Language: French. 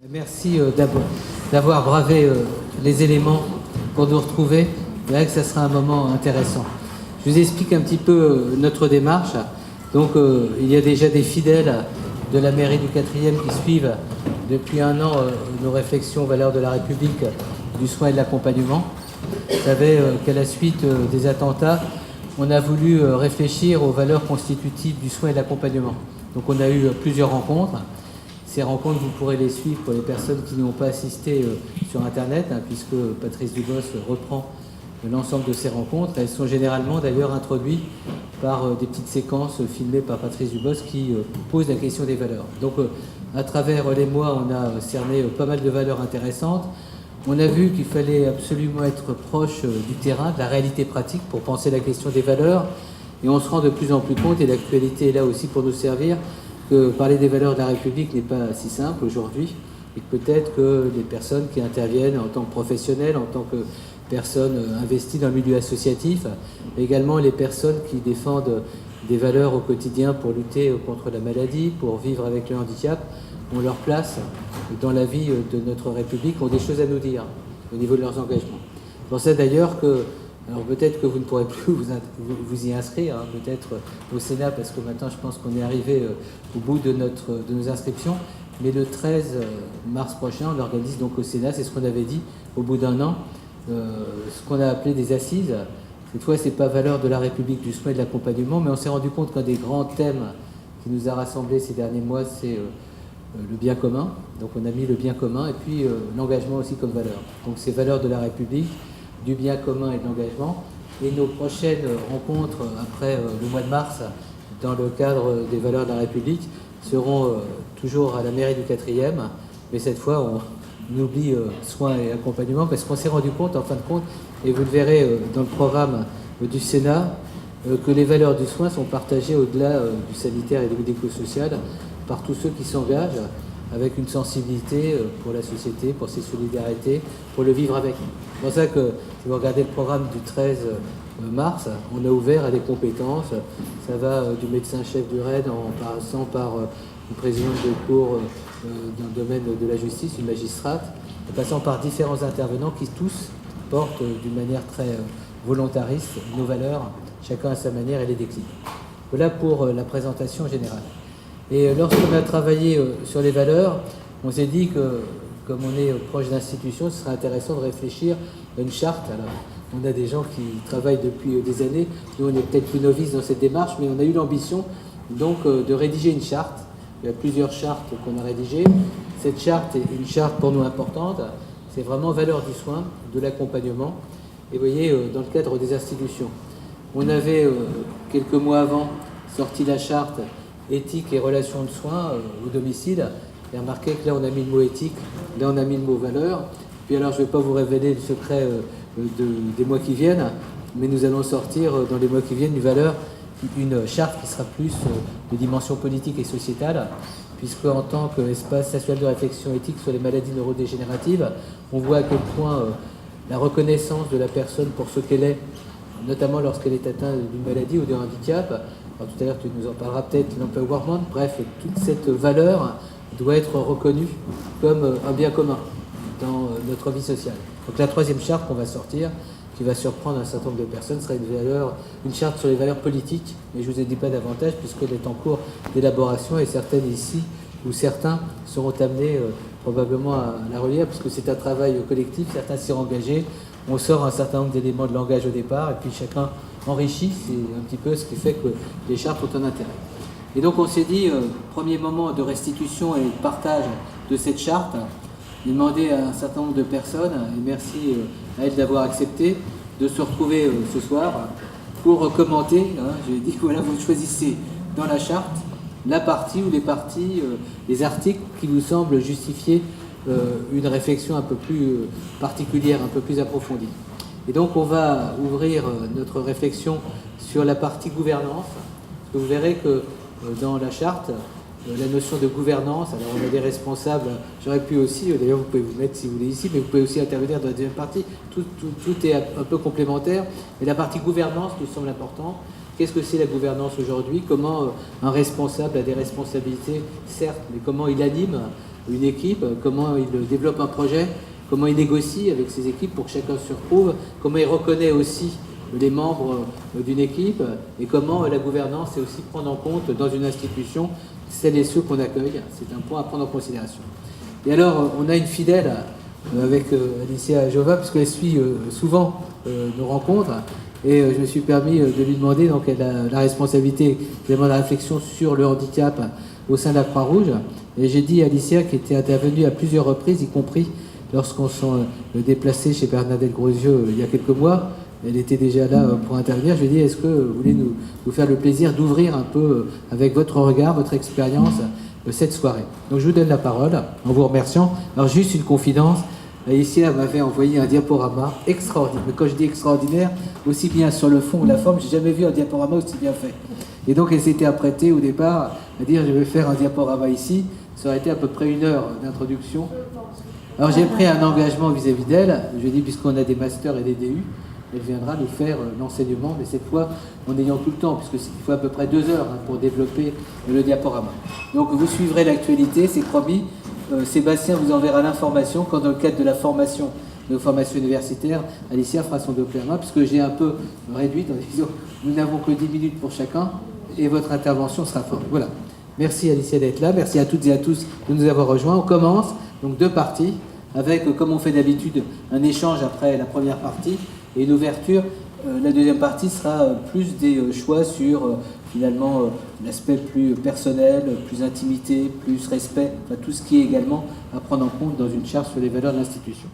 Merci d'avoir bravé les éléments pour nous retrouver. C'est vrai que ça sera un moment intéressant. Je vous explique un petit peu notre démarche. Donc, il y a déjà des fidèles de la mairie du 4e qui suivent depuis un an nos réflexions aux valeurs de la République, du soin et de l'accompagnement. Vous savez qu'à la suite des attentats, on a voulu réfléchir aux valeurs constitutives du soin et de l'accompagnement. Donc, on a eu plusieurs rencontres. Ces rencontres, vous pourrez les suivre pour les personnes qui n'y ont pas assisté sur Internet, puisque Patrice Dubos reprend l'ensemble de ces rencontres. Elles sont généralement d'ailleurs introduites par des petites séquences filmées par Patrice Dubos qui posent la question des valeurs. Donc à travers les mois, on a cerné pas mal de valeurs intéressantes. On a vu qu'il fallait absolument être proche du terrain, de la réalité pratique pour penser la question des valeurs. Et on se rend de plus en plus compte, et l'actualité est là aussi pour nous servir, que parler des valeurs de la République n'est pas si simple aujourd'hui, et que peut-être que les personnes qui interviennent en tant que professionnels, en tant que personnes investies dans le milieu associatif, également les personnes qui défendent des valeurs au quotidien pour lutter contre la maladie, pour vivre avec le handicap, ont leur place dans la vie de notre République, ont des choses à nous dire au niveau de leurs engagements. Je pensais d'ailleurs que, alors peut-être que vous ne pourrez plus vous y inscrire, peut-être au Sénat, parce que maintenant je pense qu'on est arrivé au bout de nos inscriptions, mais le 13 mars prochain, on organise donc au Sénat, c'est ce qu'on avait dit, au bout d'un an, ce qu'on a appelé des assises. Cette fois, ce n'est pas valeur de la République du soin et de l'accompagnement, mais on s'est rendu compte qu'un des grands thèmes qui nous a rassemblés ces derniers mois, c'est le bien commun. Donc on a mis le bien commun et puis l'engagement aussi comme valeur. Donc ces valeurs de la République, du bien commun et de l'engagement. Et nos prochaines rencontres après le mois de mars, dans le cadre des valeurs de la République, seront toujours à la mairie du 4e, mais cette fois on oublie soins et accompagnement parce qu'on s'est rendu compte, en fin de compte, et vous le verrez dans le programme du Sénat, que les valeurs du soin sont partagées au-delà du sanitaire et du médico-social par tous ceux qui s'engagent avec une sensibilité pour la société, pour ses solidarités, pour le vivre avec. C'est pour ça que, si vous regardez le programme du 13 mars, on a ouvert à des compétences. Ça va du médecin-chef du RAID en passant par une présidente de cour dans le domaine de la justice, une magistrate, en passant par différents intervenants qui tous portent d'une manière très volontariste nos valeurs, chacun à sa manière, et les décline. Voilà pour la présentation générale. Et lorsqu'on a travaillé sur les valeurs, on s'est dit que, comme on est proche d'institutions, ce serait intéressant de réfléchir à une charte. Alors, on a des gens qui travaillent depuis des années. Nous, on est peut-être plus novices dans cette démarche, mais on a eu l'ambition donc de rédiger une charte. Il y a plusieurs chartes qu'on a rédigées. Cette charte est une charte pour nous importante. C'est vraiment valeur du soin, de l'accompagnement. Et vous voyez, dans le cadre des institutions, on avait quelques mois avant sorti la charte éthique et relations de soins au domicile. Et remarquez que là on a mis le mot éthique, là on a mis le mot valeur. Puis alors je ne vais pas vous révéler le secret des mois qui viennent, mais nous allons sortir dans les mois qui viennent une charte qui sera plus de dimension politique et sociétale, puisque en tant qu'espace national de réflexion éthique sur les maladies neurodégénératives, on voit à quel point la reconnaissance de la personne pour ce qu'elle est, notamment lorsqu'elle est atteinte d'une maladie ou d'un handicap. Alors, tout à l'heure, tu nous en parleras peut-être, l'empowerment. Bref, toute cette valeur doit être reconnue comme un bien commun dans notre vie sociale. Donc la troisième charte qu'on va sortir, qui va surprendre un certain nombre de personnes, sera une charte sur les valeurs politiques, mais je ne vous ai dit pas davantage puisqu'elle est en cours d'élaboration et certaines ici ou certains seront amenés probablement à la relire puisque c'est un travail collectif, certains s'y sont engagés. On sort un certain nombre d'éléments de langage au départ et puis chacun enrichit, c'est un petit peu ce qui fait que les chartes ont un intérêt. Et donc on s'est dit, premier moment de restitution et de partage de cette charte, demander à un certain nombre de personnes, et merci à elles d'avoir accepté, de se retrouver ce soir pour commenter. Je dit, voilà, vous choisissez dans la charte la partie ou les parties, les articles qui vous semblent justifier une réflexion un peu plus particulière, un peu plus approfondie. Et donc on va ouvrir notre réflexion sur la partie gouvernance. Parce que vous verrez que dans la charte, la notion de gouvernance, alors on a des responsables, j'aurais pu aussi, d'ailleurs vous pouvez vous mettre si vous voulez ici, mais vous pouvez aussi intervenir dans la deuxième partie, tout est un peu complémentaire, mais la partie gouvernance nous semble importante. Qu'est-ce que c'est la gouvernance aujourd'hui? Comment un responsable a des responsabilités, certes, mais comment il anime une équipe, comment il développe un projet, comment il négocie avec ses équipes pour que chacun se retrouve, comment il reconnaît aussi les membres d'une équipe et comment la gouvernance est aussi prendre en compte dans une institution celles et ceux qu'on accueille. C'est un point à prendre en considération. Et alors, on a une fidèle avec Alicia Jova, parce qu'elle suit souvent nos rencontres, et je me suis permis de lui demander, donc elle a la responsabilité évidemment de la réflexion sur le handicap au sein de la Croix-Rouge, et j'ai dit à Alicia, qui était intervenue à plusieurs reprises, y compris lorsqu'on s'est déplacé chez Bernadette Grosieux il y a quelques mois, elle était déjà là pour intervenir. Je lui ai dit, est-ce que vous voulez nous faire le plaisir d'ouvrir un peu, avec votre regard, votre expérience, cette soirée. Donc je vous donne la parole en vous remerciant. Alors juste une confidence, Alicia m'avait envoyé un diaporama extraordinaire. Mais quand je dis extraordinaire, aussi bien sur le fond ou la forme, j'ai jamais vu un diaporama aussi bien fait. Et donc elle s'était apprêtée au départ à dire, je vais faire un diaporama ici. Ça aurait été à peu près 1 heure d'introduction. Alors j'ai pris un engagement vis-à-vis d'elle. Je lui ai dit, puisqu'on a des masters et des DU, elle viendra nous faire l'enseignement, mais cette fois en ayant tout le temps, puisqu'il faut à peu près 2 heures pour développer le diaporama. Donc vous suivrez l'actualité, c'est promis. Sébastien vous enverra l'information quand dans le cadre de la formation, de formation universitaire, Alicia fera son diaporama, puisque j'ai un peu réduit en disant nous n'avons que 10 minutes pour chacun et votre intervention sera forte. Voilà. Merci Alicia d'être là, merci à toutes et à tous de nous avoir rejoints. On commence donc 2 parties avec, comme on fait d'habitude, un échange après la première partie et une ouverture. La deuxième partie sera plus des choix sur finalement l'aspect plus personnel, plus intimité, plus respect, enfin, tout ce qui est également à prendre en compte dans une charte sur les valeurs de l'institution.